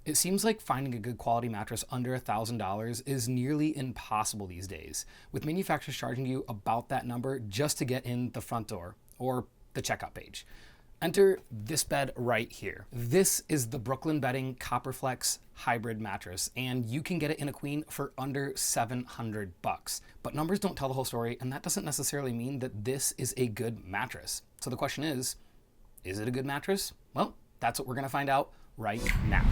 It seems like finding a good quality mattress under $1,000 is nearly impossible these days, with manufacturers charging you about that number just to get in the front door or the checkout page. Enter this bed right here. This is the Brooklyn Bedding CopperFlex hybrid mattress, and you can get it in a queen for under $700. But numbers don't tell the whole story, and that doesn't necessarily mean that this is a good mattress. So the question is it a good mattress? Well, that's what we're gonna find out right now.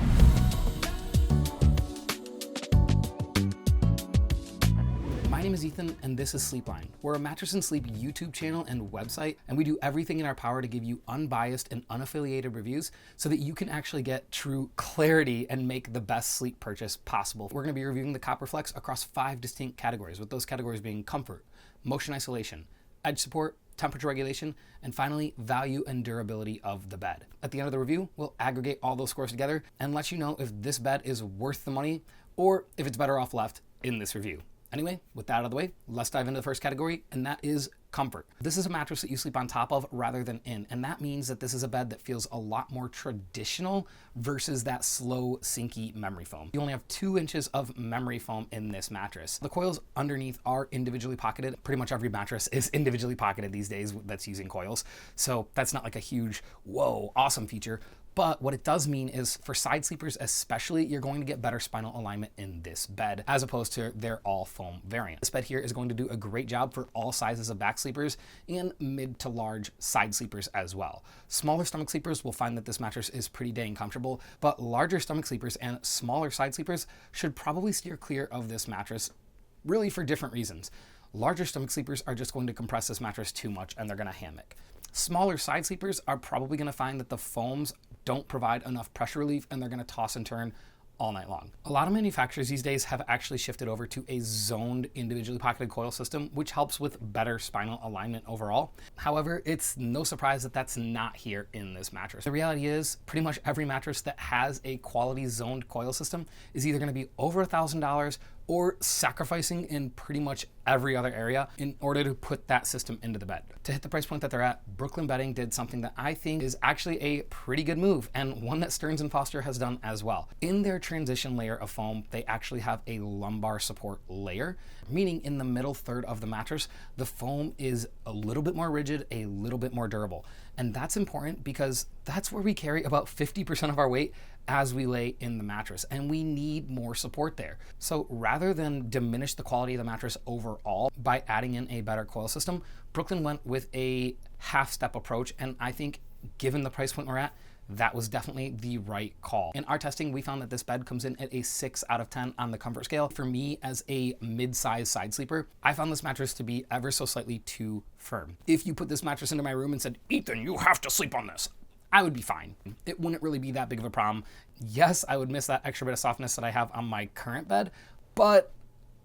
My name is Ethan, and this is Sleepline. We're a mattress and sleep YouTube channel and website, and we do everything in our power to give you unbiased and unaffiliated reviews so that you can actually get true clarity and make the best sleep purchase possible. We're going to be reviewing the CopperFlex across 5 distinct categories, with those categories being comfort, motion isolation, edge support, temperature regulation, and finally, value and durability of the bed. At the end of the review, we'll aggregate all those scores together and let you know if this bed is worth the money or if it's better off left in this review. Anyway, with that out of the way, let's dive into the first category, and that is comfort. This is a mattress that you sleep on top of rather than in, and that means that this is a bed that feels a lot more traditional versus that slow, sinky memory foam. You only have 2 inches of memory foam in this mattress. The coils underneath are individually pocketed. Pretty much every mattress is individually pocketed these days that's using coils, so that's not like a huge, whoa, awesome feature. But what it does mean is for side sleepers especially, you're going to get better spinal alignment in this bed as opposed to their all foam variant. This bed here is going to do a great job for all sizes of back sleepers and mid to large side sleepers as well. Smaller stomach sleepers will find that this mattress is pretty dang comfortable, but larger stomach sleepers and smaller side sleepers should probably steer clear of this mattress, really for different reasons. Larger stomach sleepers are just going to compress this mattress too much and they're going to hammock. Smaller side sleepers are probably going to find that the foams don't provide enough pressure relief and they're going to toss and turn all night long. A lot of manufacturers these days have actually shifted over to a zoned individually pocketed coil system, which helps with better spinal alignment overall. However, it's no surprise that that's not here in this mattress. The reality is pretty much every mattress that has a quality zoned coil system is either going to be over $1,000 or sacrificing in pretty much every other area in order to put that system into the bed. To hit the price point that they're at, Brooklyn Bedding did something that I think is actually a pretty good move, and one that Stearns & Foster has done as well. In their transition layer of foam, they actually have a lumbar support layer, meaning in the middle third of the mattress, the foam is a little bit more rigid, a little bit more durable. And that's important because that's where we carry about 50% of our weight as we lay in the mattress, and we need more support there. So rather than diminish the quality of the mattress overall by adding in a better coil system, Brooklyn went with a half-step approach, and I think given the price point we're at, that was definitely the right call. In our testing, we found that this bed comes in at a 6 out of 10 on the comfort scale. For me, as a mid-size side sleeper, I found this mattress to be ever so slightly too firm. If you put this mattress into my room and said, "Ethan, you have to sleep on this," I would be fine. It wouldn't really be that big of a problem. Yes, I would miss that extra bit of softness that I have on my current bed, but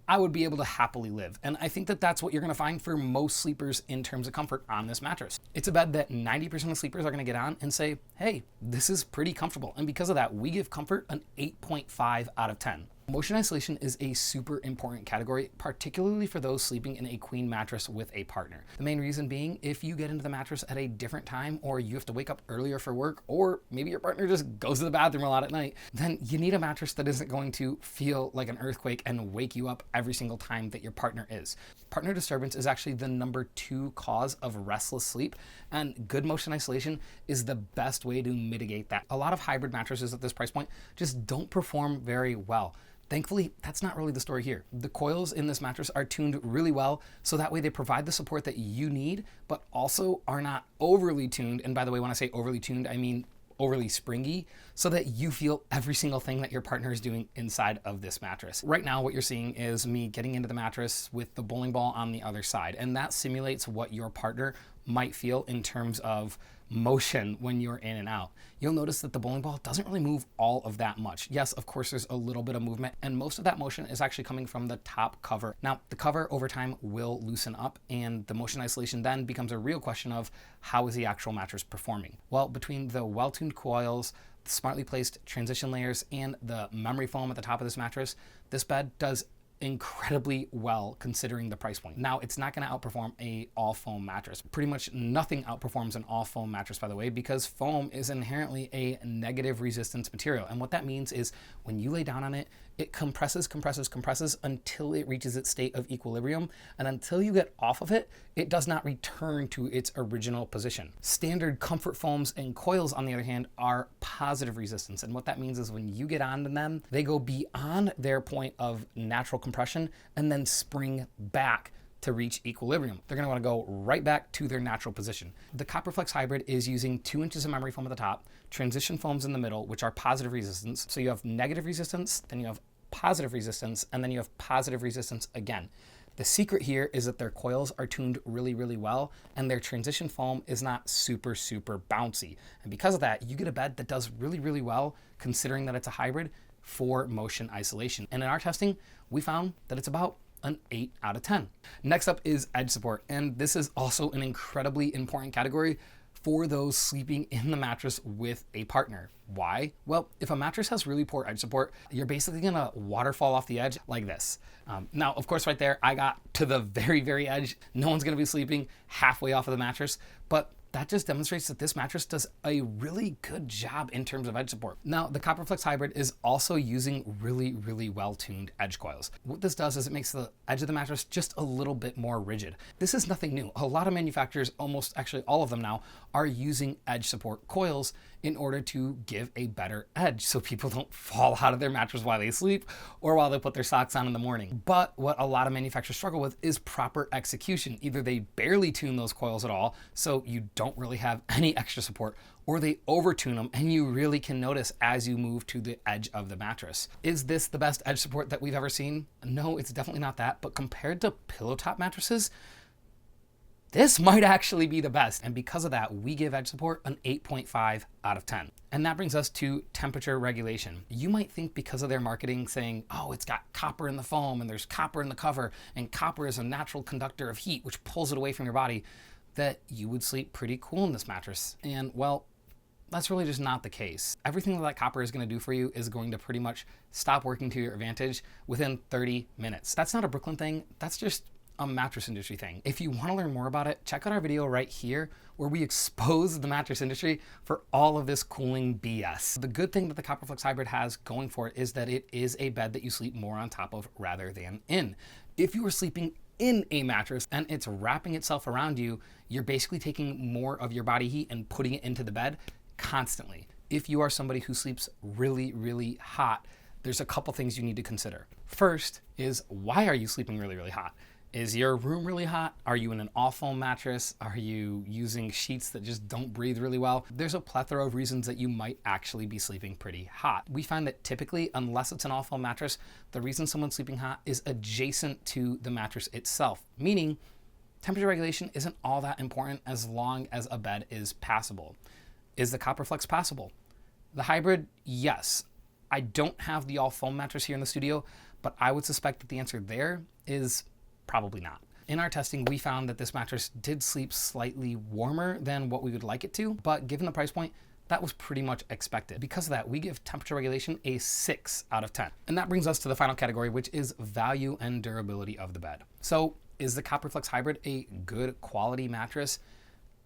I would be able to happily live. And I think that that's what you're gonna find for most sleepers in terms of comfort on this mattress. It's a bed that 90% of sleepers are gonna get on and say, hey, this is pretty comfortable. And because of that, we give comfort an 8.5 out of 10. Motion isolation is a super important category, particularly for those sleeping in a queen mattress with a partner. The main reason being, if you get into the mattress at a different time, or you have to wake up earlier for work, or maybe your partner just goes to the bathroom a lot at night, then you need a mattress that isn't going to feel like an earthquake and wake you up every single time that your partner is. Partner disturbance is actually the number 2 cause of restless sleep, and good motion isolation is the best way to mitigate that. A lot of hybrid mattresses at this price point just don't perform very well. Thankfully, that's not really the story here. The coils in this mattress are tuned really well, so that way they provide the support that you need, but also are not overly tuned. And by the way, when I say overly tuned, I mean overly springy, so that you feel every single thing that your partner is doing inside of this mattress. Right now, what you're seeing is me getting into the mattress with the bowling ball on the other side, and that simulates what your partner might feel in terms of motion when you're in and out. You'll notice that the bowling ball doesn't really move all of that much. Yes, of course, there's a little bit of movement, and most of that motion is actually coming from the top cover. Now, the cover over time will loosen up, and the motion isolation then becomes a real question of how is the actual mattress performing? Well, between the well-tuned coils, the smartly placed transition layers, and the memory foam at the top of this mattress, this bed does incredibly well considering the price point. Now, it's not going to outperform a all foam mattress. Pretty much nothing outperforms an all foam mattress, by the way, because foam is inherently a negative resistance material. And what that means is when you lay down on it, it compresses until it reaches its state of equilibrium. And until you get off of it, it does not return to its original position. Standard comfort foams and coils, on the other hand, are positive resistance. And what that means is when you get onto them, they go beyond their point of natural compression and then spring back to reach equilibrium. They're going to want to go right back to their natural position. The CopperFlex Hybrid is using 2 inches of memory foam at the top, transition foams in the middle, which are positive resistance. So you have negative resistance, then you have positive resistance, and then you have positive resistance again. The secret here is that their coils are tuned really, really well, and their transition foam is not super, super bouncy. And because of that, you get a bed that does really, really well, considering that it's a hybrid, for motion isolation. And in our testing, we found that it's about an 8 out of 10. Next up is edge support, and this is also an incredibly important category for those sleeping in the mattress with a partner. Why? Well, if a mattress has really poor edge support, you're basically gonna waterfall off the edge like this. Now, of course, right there, I got to the very, very edge. No one's gonna be sleeping halfway off of the mattress, but that just demonstrates that this mattress does a really good job in terms of edge support. Now, the CopperFlex Hybrid is also using really, really well-tuned edge coils. What this does is it makes the edge of the mattress just a little bit more rigid. This is nothing new. A lot of manufacturers, almost actually all of them now, are using edge support coils in order to give a better edge so people don't fall out of their mattress while they sleep or while they put their socks on in the morning. But what a lot of manufacturers struggle with is proper execution. Either they barely tune those coils at all, so you don't really have any extra support, or they overtune them and you really can notice as you move to the edge of the mattress. Is this the best edge support that we've ever seen? No, it's definitely not that, but compared to pillow top mattresses, this might actually be the best. And because of that, we give edge support an 8.5 out of 10. And that brings us to temperature regulation. You might think because of their marketing saying, oh, it's got copper in the foam and there's copper in the cover, and copper is a natural conductor of heat, which pulls it away from your body, that you would sleep pretty cool in this mattress. And well, that's really just not the case. Everything that copper is going to do for you is going to pretty much stop working to your advantage within 30 minutes. That's not a Brooklyn thing. That's just a mattress industry thing. If you want to learn more about it, check out our video right here where we expose the mattress industry for all of this cooling BS. The good thing that the CopperFlex Hybrid has going for it is that it is a bed that you sleep more on top of rather than in. If you are sleeping in a mattress and it's wrapping itself around you, you're basically taking more of your body heat and putting it into the bed constantly. If you are somebody who sleeps really, really hot, there's a couple things you need to consider. First is, why are you sleeping really, really hot? Is your room really hot? Are you in an all foam mattress? Are you using sheets that just don't breathe really well? There's a plethora of reasons that you might actually be sleeping pretty hot. We find that typically, unless it's an all foam mattress, the reason someone's sleeping hot is adjacent to the mattress itself, meaning temperature regulation isn't all that important as long as a bed is passable. Is the CopperFlex passable? The Hybrid, yes. I don't have the all foam mattress here in the studio, but I would suspect that the answer there is probably not. In our testing, we found that this mattress did sleep slightly warmer than what we would like it to, but given the price point, that was pretty much expected. Because of that, we give temperature regulation a 6 out of 10. And that brings us to the final category, which is value and durability of the bed. So is the CopperFlex Hybrid a good quality mattress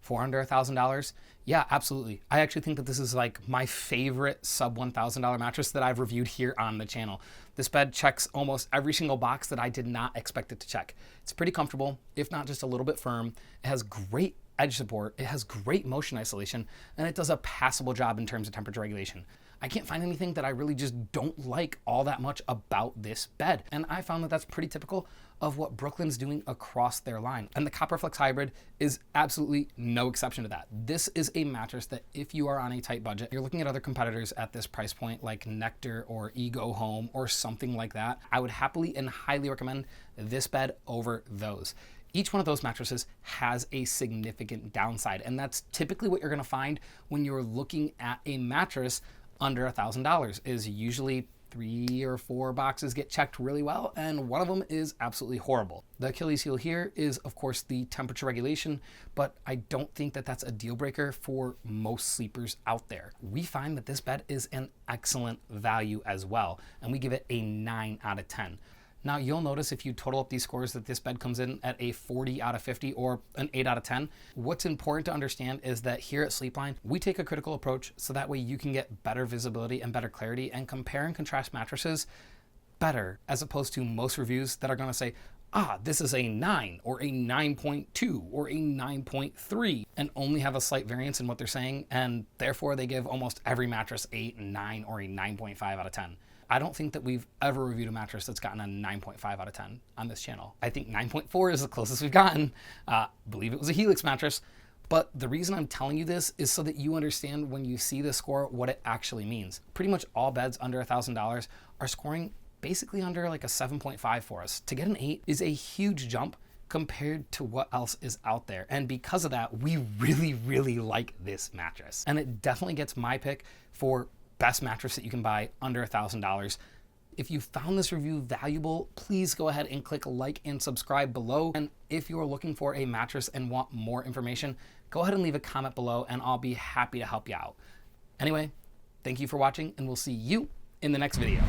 for under $1,000? Yeah, absolutely. I actually think that this is like my favorite sub $1,000 mattress that I've reviewed here on the channel. This bed checks almost every single box that I did not expect it to check. It's pretty comfortable, if not just a little bit firm. It has great edge support, it has great motion isolation, and it does a passable job in terms of temperature regulation. I can't find anything that I really just don't like all that much about this bed. And I found that that's pretty typical of what Brooklyn's doing across their line. And the CopperFlex Hybrid is absolutely no exception to that. This is a mattress that if you are on a tight budget, you're looking at other competitors at this price point like Nectar or Ego Home or something like that, I would happily and highly recommend this bed over those. Each one of those mattresses has a significant downside, and that's typically what you're gonna find when you're looking at a mattress under $1,000 is usually 3 or 4 boxes get checked really well, and one of them is absolutely horrible. The Achilles heel here is, of course, the temperature regulation, but I don't think that that's a deal breaker for most sleepers out there. We find that this bed is an excellent value as well, and we give it a 9 out of 10. Now you'll notice if you total up these scores that this bed comes in at a 40 out of 50 or an 8 out of 10. What's important to understand is that here at Sleepline, we take a critical approach so that way you can get better visibility and better clarity and compare and contrast mattresses better, as opposed to most reviews that are going to say, this is a 9 or a 9.2 or a 9.3 and only have a slight variance in what they're saying, and therefore they give almost every mattress a 9 or a 9.5 out of 10. I don't think that we've ever reviewed a mattress that's gotten a 9.5 out of 10 on this channel. I think 9.4 is the closest we've gotten. Believe it was a Helix mattress. But the reason I'm telling you this is so that you understand when you see this score what it actually means. Pretty much all beds under $1,000 are scoring basically under like a 7.5 for us. To get an 8 is a huge jump compared to what else is out there. And because of that, we really, really like this mattress. And it definitely gets my pick for best mattress that you can buy under $1,000. If you found this review valuable, please go ahead and click like and subscribe below. And if you're looking for a mattress and want more information, go ahead and leave a comment below and I'll be happy to help you out. Anyway, thank you for watching and we'll see you in the next video.